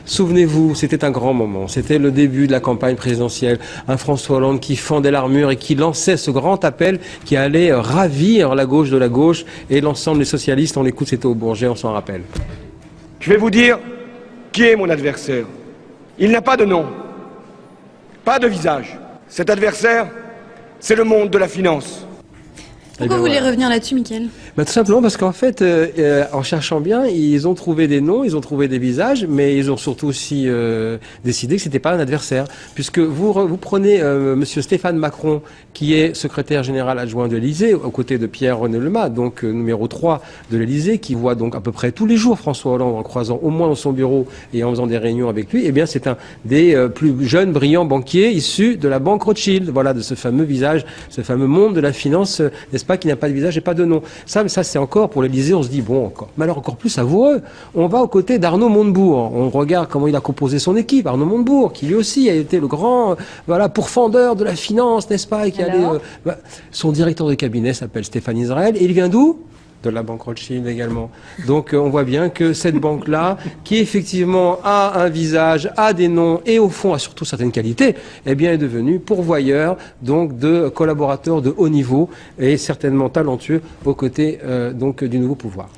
Souvenez-vous, c'était un grand moment. C'était le début de la campagne présidentielle. Un François Hollande qui fendait l'armure et qui lançait ce grand appel qui allait ravir la gauche de la gauche et l'ensemble des socialistes. On l'écoute, c'était au Bourget, on s'en rappelle. Je vais vous dire qui est mon adversaire. Il n'a pas de nom, pas de visage. Cet adversaire, c'est le monde de la finance. Pourquoi vous voulez revenir là-dessus, Mickaël? Tout simplement parce qu'en fait, en cherchant bien, ils ont trouvé des noms, ils ont trouvé des visages, mais ils ont surtout aussi décidé que c'était pas un adversaire. Puisque vous prenez Monsieur Stéphane Macron, qui est secrétaire général adjoint de l'Élysée, aux côtés de Pierre-René Lemas, donc numéro 3 de l'Élysée, qui voit donc à peu près tous les jours François Hollande en croisant au moins dans son bureau et en faisant des réunions avec lui. Eh bien, c'est un des plus jeunes, brillants banquiers issus de la banque Rothschild. Voilà, de ce fameux visage, ce fameux monde de la finance, n'est-ce pas, qui n'a pas de visage et pas de nom. Ça c'est encore pour l'Élysée, on se dit, bon, encore, mais alors encore plus savoureux, on va aux côtés d'Arnaud Montebourg. On regarde comment il a composé son équipe, Arnaud Montebourg, qui lui aussi a été le grand pourfendeur de la finance, n'est-ce pas, et qui allait, son directeur de cabinet s'appelle Stéphane Israël, et il vient d'où? De la banque Rothschild également. Donc on voit bien que cette banque-là, qui effectivement a un visage, a des noms et au fond a surtout certaines qualités, eh bien est devenue pourvoyeur donc de collaborateurs de haut niveau et certainement talentueux aux côtés donc du nouveau pouvoir.